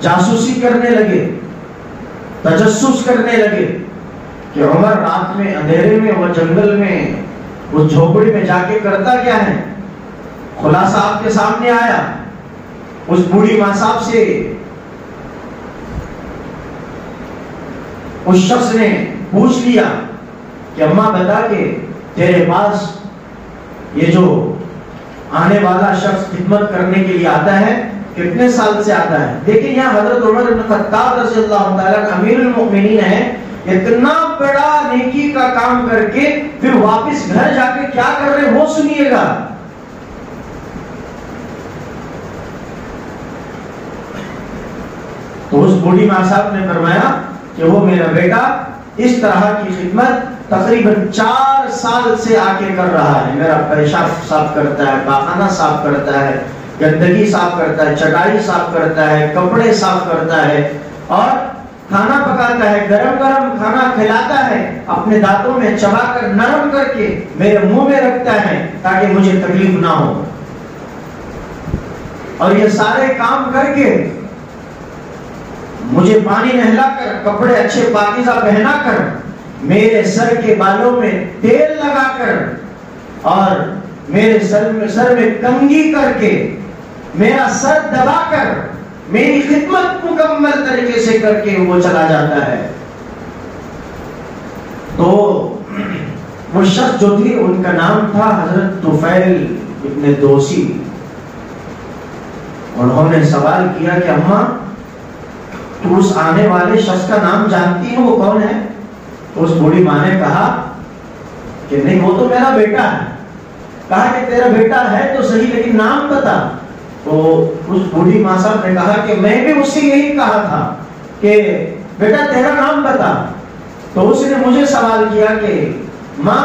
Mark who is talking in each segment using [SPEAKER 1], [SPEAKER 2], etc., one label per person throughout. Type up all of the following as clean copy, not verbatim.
[SPEAKER 1] جاسوسی کرنے لگے، تجسس کرنے لگے کہ عمر رات میں اندھیرے میں وہ جنگل میں اس جھوپڑی میں جا کے کرتا کیا ہے۔ خلاصہ آپ کے سامنے آیا، اس بوڑھی ماں صاحب سے اس شخص نے پوچھ لیا کہ اماں بتا کہ تیرے پاس یہ جو آنے والا شخص خدمت کرنے کے لیے آتا ہے کتنے سال سے آتا ہے؟ دیکھیں یہاں حضرت عمر بن خطاب رضی اللہ تعالیٰ امیر المؤمنین ہے، اتنا بڑا نیکی کا کام کر کے پھر واپس گھر جا کے کیا کر رہے وہ سنیے گا۔ تو اس بوڑھی ماں صاحب نے فرمایا کہ وہ میرا بیٹا اس طرح کی خدمت تقریباً 4 سال سے آ کے کر رہا ہے، میرا پیشاب صاف کرتا ہے، پاخانہ صاف کرتا ہے، گندگی صاف کرتا ہے، چٹائی صاف کرتا ہے، کپڑے صاف کرتا ہے، اور کھانا پکاتا ہے، گرم گرم کھانا کھلاتا ہے، اپنے دانتوں میں چبا کر نرم کر کے میرے منہ میں رکھتا ہے تاکہ مجھے تکلیف نہ ہو، اور یہ سارے کام کر کے مجھے پانی نہلا کر، کپڑے اچھے پاکیزہ پہنا کر، میرے سر کے بالوں میں تیل لگا کر اور میرے سر میں کنگھی کر کے میرا سر دبا کر میری خدمت مکمل طریقے سے کر کے وہ چلا جاتا ہے۔ تو وہ شخص جو تھی ان کا نام تھا حضرت طفیل ابن دوسی۔ انہوں نے سوال کیا کہ اماں تو اس آنے والے شخص کا نام جانتی ہو وہ کون ہے؟ تو اس بوڑھی ماں نے کہا کہ نہیں وہ تو میرا بیٹا ہے۔ کہا کہ تیرا بیٹا ہے تو صحیح لیکن نام بتا۔ تو اس بوڑھی ماں صاحب نے کہا کہ میں بھی اس سے یہی کہا تھا کہ بیٹا تیرا نام بتا۔ تو اس نے مجھے سوال کیا کہ ماں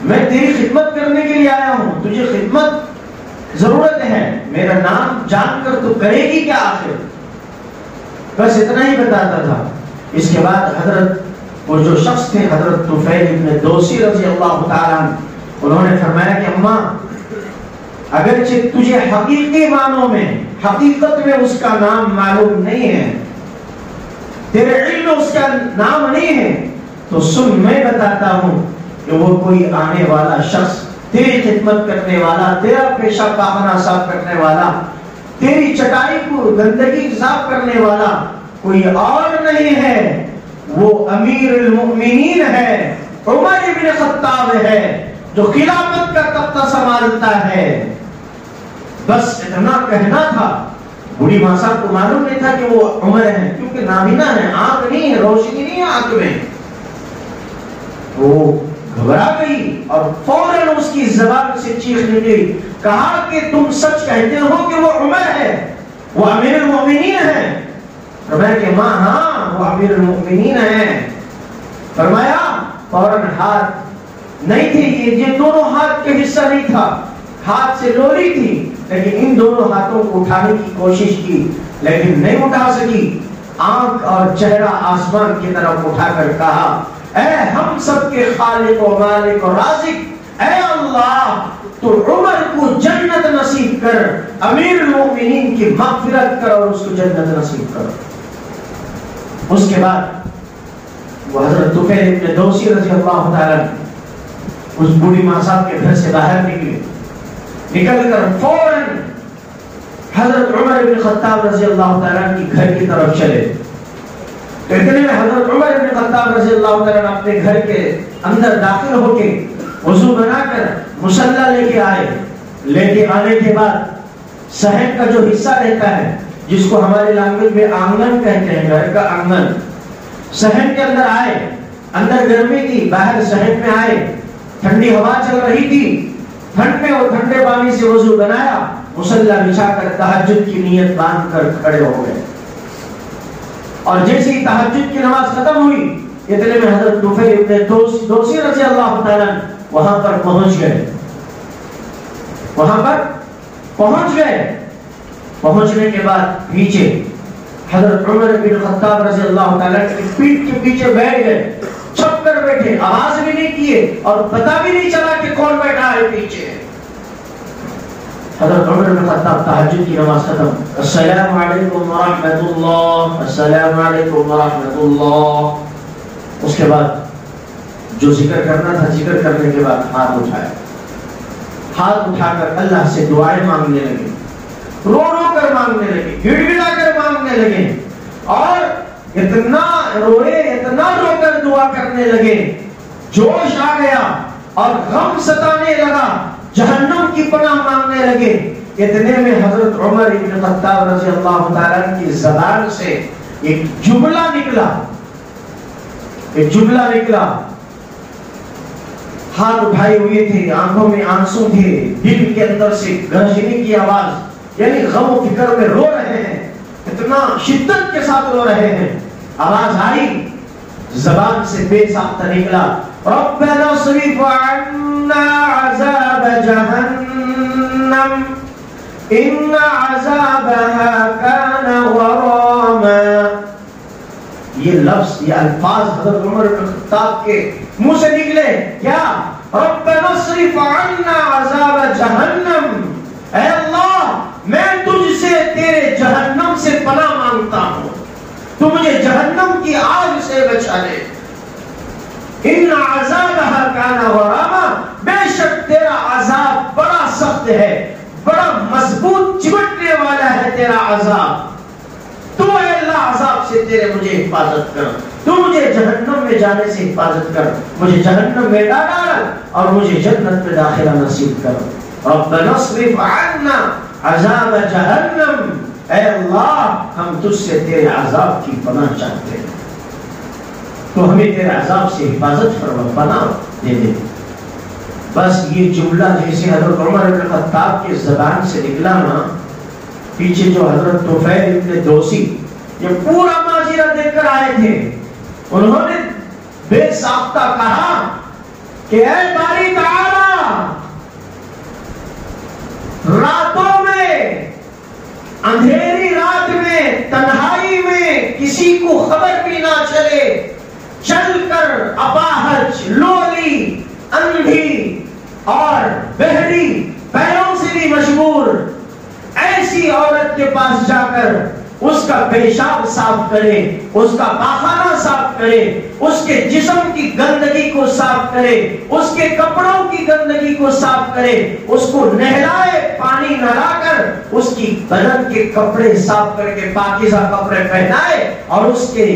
[SPEAKER 1] میں تیری خدمت کرنے کے لیے آیا ہوں، تجھے خدمت ضرورت ہے، میرا نام جان کر تو کرے گی کیا آخر؟ بس اتنا ہی بتاتا تھا۔ اس کے بعد حضرت وہ جو شخص تھے حضرت طفیل ابن دوسی رضی اللہ تعالیٰ انہوں نے فرمایا کہ اماں اگرچہ تجھے حقیقی معنوں میں حقیقت میں اس کا نام معلوم نہیں ہے، تیرے علم میں اس کا نام نہیں ہے، تو سن میں بتاتا ہوں کہ وہ کوئی آنے والا شخص تیری خدمت کرنے والا، تیرا پیشاب پاخانہ صاف کرنے والا، تیری چٹائی کو گندگی صاف کرنے والا کوئی اور نہیں ہے، وہ امیر المؤمنین ہے، عمر ابن خطاب ہے جو خلافت کا تختہ سنبھالتا ہے۔ بس اتنا کہنا تھا۔ بوڑھی ماں صاحب کو معلوم نہیں تھا کہ وہ عمر ہے، کیونکہ نابینا ہے، آنکھ نہیں ہے، روشنی نہیں ہے آنکھ میں۔ وہ گھبرا گئی اور فوراً اس کی زبان سے چیخ نکلی، کہا کہ تم سچ کہتے ہو کہ وہ عمر ہے، وہ امیر المؤمنین ہے؟ فرمایا کہ ماں ہاں وہ امیر المؤمنین ہے۔ فرمایا فوراً ہاتھ نہیں تھے، یہ دونوں ہاتھ کے حصہ نہیں تھا، ہاتھ سے لوری تھی، لیکن ان دونوں ہاتھوں کو اٹھانے کی کوشش کی لیکن نہیں اٹھا سکی۔ آنکھ اور چہرہ آسمان کی طرف اٹھا کر کہا، اے ہم سب کے خالق و مالک و رازق، اے اللہ تو عمر کو جنت نصیب کر، امیر المؤمنین کی مغفرت کر اور اس کو جنت نصیب کر۔ اس کے بعد وہ حضرت طفیل ابن دوسی رضی اللہ تعالیٰ اس بوڑھی ماں صاحب کے گھر سے باہر نکلے، نکل کر فوراً حضرت عمر بن خطاب رضی اللہ تعالیٰ کی گھر کی طرف چلے۔ تو اتنے میں حضرت عمر بن خطاب رضی اللہ تعالیٰ اپنے گھر کے اندر داخل ہو کے وضو بنا کر مصلی لے کے آئے۔ لے کے آنے کے بعد صحن کا جو حصہ رہتا ہے جس کو ہماری لینگویج میں آنگن کہتے ہیں، گھر کا آنگن، صحن کے اندر آئے، اندر گرمی تھی، باہر صحن میں آئے، ٹھنڈی ہوا چل رہی تھی، ٹھنڈ میں اور ٹھنڈے پانی سے وضو بنایا، مصلی بچھا کر تہجد کی نیت باندھ کر کھڑے ہو گئے۔ اور جیسے ہی تہجد کی نماز ختم ہوئی اتنے میں حضرت طفیل ابن دوسی رضی اللہ تعالیٰ وہاں پر پہنچ گئے۔ وہاں پر پہنچ گئے، پہنچنے کے بعد پیچھے حضرت عمر بن خطاب رضی اللہ تعالیٰ کی پیٹھ کے پیچھے بیٹھ گئے، چھپ کر بیٹھے، آواز بھی نہیں کیے اور پتہ بھی نہیں چلا کہ کون بیٹھا ہے پیچھے۔ حضرت عمر بن خطاب تہجد کی نماز ختم، السلام علیکم ورحمۃ اللہ، السلام علیکم ورحمۃ اللہ، اس کے بعد جو ذکر کرنا تھا ذکر کرنے کے بعد ہاتھ اٹھایا، ہاتھ اٹھا کر اللہ سے دعائیں مانگنے لگے، رو رو کر مانگنے لگے، گڑ گڑا کر مانگنے لگے، اور اتنا روئے، اتنا رو کر دعا کرنے لگے، جوش آ گیا اور غم ستانے لگا، جہنم کی پناہ مانگنے لگے۔ اتنے میں حضرت عمر بن خطاب رضی اللہ تعالیٰ کی زبان سے ایک جملہ نکلا، ایک جملہ نکلا، ہاتھ اٹھائے ہوئے تھے، آنکھوں میں آنسو تھے، دل کے اندر سے گرجنے کی آواز، یعنی غم و فکر میں رو رہے ہیں، اتنا شدت کے ساتھ رو رہے ہیں، آواز آئی، زبان سے بے ساختہ نکلا، ربنا اصرف عنا عذاب جہنم ان عذابها كان غراما۔ یہ لفظ، یہ الفاظ حضرت عمر بن خطاب کے منہ سے نکلے، کیا؟ ربنا اصرف عنا عذاب جہنم، اے اللہ میں تجھ سے تیرے جہنم سے پناہ مانگتا ہوں، تو مجھے جہنم کی آگ سے بچا لے، ان عذابها كان غراما، بے شک تیرا عذاب بڑا سخت ہے، بڑا مضبوط چمٹنے والا ہے تیرا عذاب، تو اے اللہ عذاب سے تیرے مجھے حفاظت کر، تو مجھے جہنم میں جانے سے حفاظت کر، مجھے جہنم میں ڈال اور مجھے جنت میں داخلہ نصیب کر۔ ربنا اصرف عنا عذاب جہنم، اے اللہ ہم تجھ سے تیرے عذاب کی پناہ چاہتے ہیں، تو ہمیں تیرے عذاب سے حفاظت فرما، پناہ دے دے۔ بس یہ جملہ جیسے حضرت عمر بن خطاب کی زبان سے نکلا نا، پیچھے جو حضرت طفیل ابن دوسی یہ پورا ماجرہ دیکھ کر آئے تھے، انہوں نے بے ساختہ کہا کہ اے باری تعالی، راتوں میں، اندھیری رات میں، تنہائی میں کسی کو خبر بھی نہ چلے، چل کر اپاہج، لولی، اندھی اور بہری، پیروں سے بھی مشغول ایسی عورت کے پاس جا کر اس کا پیشاب صاف کرے، اس کا پاخانہ صاف کرے، اس کے جسم کی گندگی کو صاف کرے، اس کے کپڑوں کی گندگی کو صاف کرے، اس کو نہلائے، پانی نہلا کر اس کی بدن کے کپڑے صاف کر کے پاکیزہ کپڑے پہنائے، اور اس کے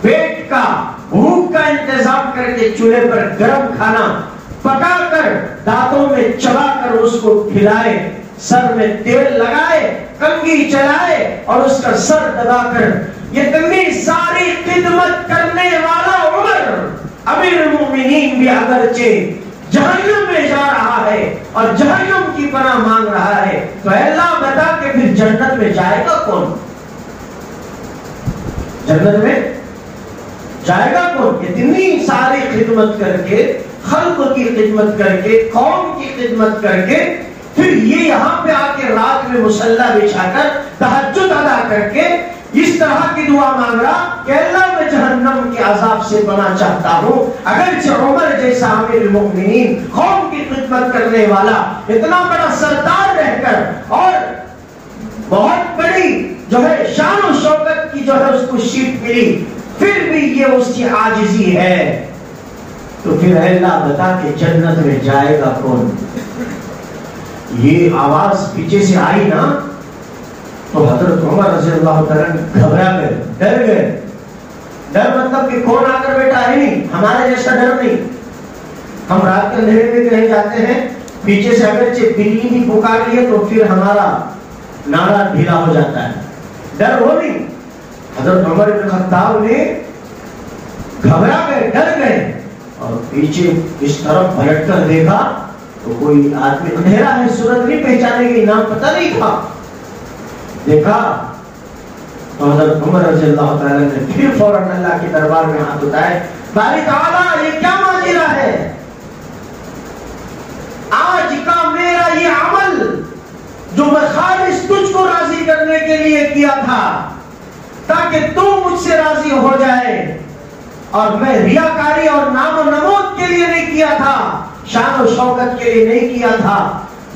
[SPEAKER 1] پیٹ کا، بھوک کا انتظام کر کے چولہے پر گرم کھانا پکا کر دانتوں میں چبا کر اس کو کھلائے، سر میں تیل لگائے، کنگھی چلائے اور اس کا سر دبا کر اتنی ساری خدمت کرنے والا عمر امیر المومنین بھی اگرچہ جہنم میں جا رہا ہے اور جہنم کی پناہ مانگ رہا ہے، تو اے اللہ بتا کہ پھر جنت میں جائے گا کون؟ جنت میں جائے گا کون؟ اتنی ساری خدمت کر کے، خلق کی خدمت کر کے، قوم کی خدمت کر کے، پھر یہ یہاں پہ آ کے رات میں مصلی بچھا کر تہجد ادا کر کے اس طرح کی دعا مانگ رہا کہ اللہ میں جہنم کے عذاب سے پناہ چاہتا ہوں۔ اگرچہ عمر جیسا امیر المؤمنین، قوم کی خدمت کرنے والا، اتنا بڑا سردار رہ کر اور بہت بڑی جو ہے شان و شوکت کی جو ہے اس کو شیٹ ملی، پھر بھی یہ اس کی عاجزی ہے، تو پھر اے اللہ بتا کہ جنت میں جائے گا کون؟ یہ آواز پیچھے سے آئی نا، تو حضرت عمر رضی اللہ تعالیٰ گھبرا گئے، ڈر گئے۔ ڈر مطلب کہ کون آ کر بیٹھا ہے نہیں، ہمارے جیسا ڈر نہیں۔ ہم رات کے اندھیرے میں کہیں جاتے ہیں، پیچھے سے اگرچہ بلی بھی پکار لیے تو پھر ہمارا نعرہ ڈھیلا ہو جاتا ہے، ڈر ہو نہیں۔ حضرت عمر بن خطاب نے گھبرا گئے، ڈر گئے، اور پیچھے اس طرف پلٹ کر دیکھا تو کوئی آدمی، اندھیرا ہے، صورت نہیں پہچانے کی، نام پتہ نہیں تھا۔ دیکھا تو حضرت عمر رضی اللہ تعالیٰ نے پھر فوراً اللہ کے دربار میں ہاتھ اٹھائے، باری تعالیٰ یہ کیا ماجرا ہے؟ آج کا میرا یہ عمل جو میں خالص تجھ کو راضی کرنے کے لیے کیا تھا تاکہ تو مجھ سے راضی ہو جائے، اور میں ریاکاری اور نام و نمود کے لیے نہیں کیا تھا، شان و شوکت کے لیے نہیں کیا تھا،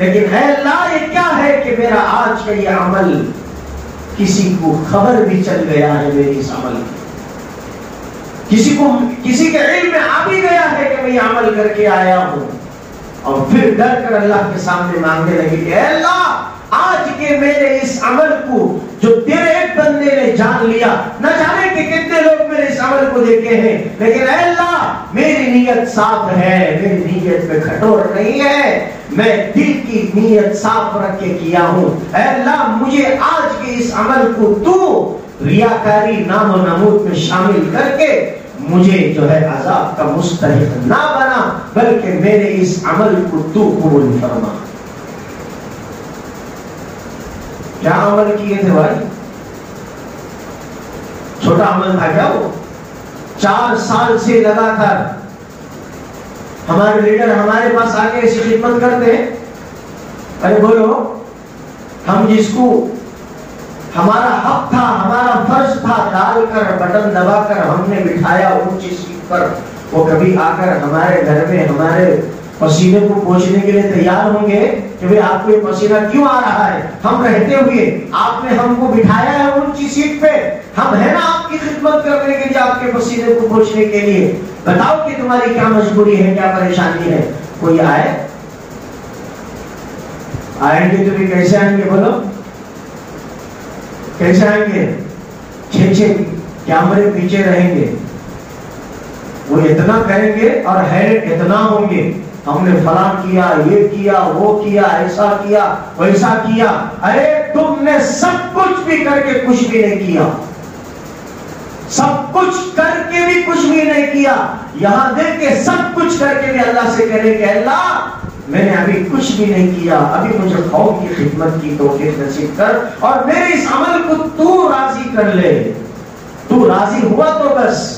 [SPEAKER 1] لیکن اے اللہ یہ کیا ہے کہ میرا آج کا یہ عمل کسی کو خبر بھی چل گیا ہے میری اس عمل کی، کسی کے علم میں آ بھی گیا ہے کہ میں یہ عمل کر کے آیا ہوں، اور پھر ڈر کر اللہ کے سامنے مانگنے لگی کہ اے اللہ آج کے میرے اس عمل کو جو تیرے ایک بندے نے جان لیا، نہ جانے کہ کتنے لوگ میرے اس عمل کو دیکھے ہیں، لیکن اے اللہ میری نیت صاف ہے، میری نیت میں کھٹور نہیں ہے، میں دل کی نیت صاف رکھ کے کیا ہوں۔ اے اللہ مجھے آج کے اس عمل کو تو ریاکاری نام و نمود میں شامل کر کے مجھے جو ہے عذاب کا مستحق نہ بنا، بلکہ میرے اس عمل کو تو قبول فرما۔ کیا عمل کیے تھے بھائی؟ چھوٹا عمل تھا کیا وہ؟ 4 سال سے لگاتار ہمارے لیڈر ہمارے پاس آگے ایسی خدمت کرتے ہیں، ارے بولو ہم جس کو ہمارا حق تھا، ہمارا فرض تھا، ڈال کر بٹن دبا کر ہم نے بٹھایا اونچی سیٹ پر، وہ کبھی آ کر ہمارے گھر میں ہمارے پسینے کو پوچھنے کے لیے تیار ہوں گے کہ بھئی آپ کو یہ پسینہ کیوں آ رہا ہے؟ ہم رہتے ہوئے آپ نے ہم کو بٹھایا ہے اونچی سیٹ پہ، ہم ہے نا آپ کی خدمت کرنے کے لیے، آپ کے پسینے کو پوچھنے کے لیے، بتاؤ کہ تمہاری کیا مجبوری ہے، کیا پریشانی ہے؟ کوئی آئیں گے تو بھی کیسے آئیں گے؟ بولو کیسے آئیں گے؟ 6 کیمرے پیچھے رہیں گے، وہ اتنا کہیں گے اور حیرت اتنا ہوں گے، ہم نے فلاں کیا، یہ کیا، وہ کیا، ایسا کیا، ویسا کیا۔ ارے تم نے سب کچھ بھی کر کے کچھ بھی نہیں کیا، سب کچھ کر کے بھی کچھ بھی نہیں کیا، یہاں دیکھ کے سب کچھ کر کے بھی اللہ سے کہنے کہ اللہ میں نے ابھی کچھ بھی نہیں کیا، ابھی مجھے قوم کی خدمت کی توفیق نصیب کر، اور میرے اس عمل کو تو راضی کر لے، تو راضی ہوا تو بس۔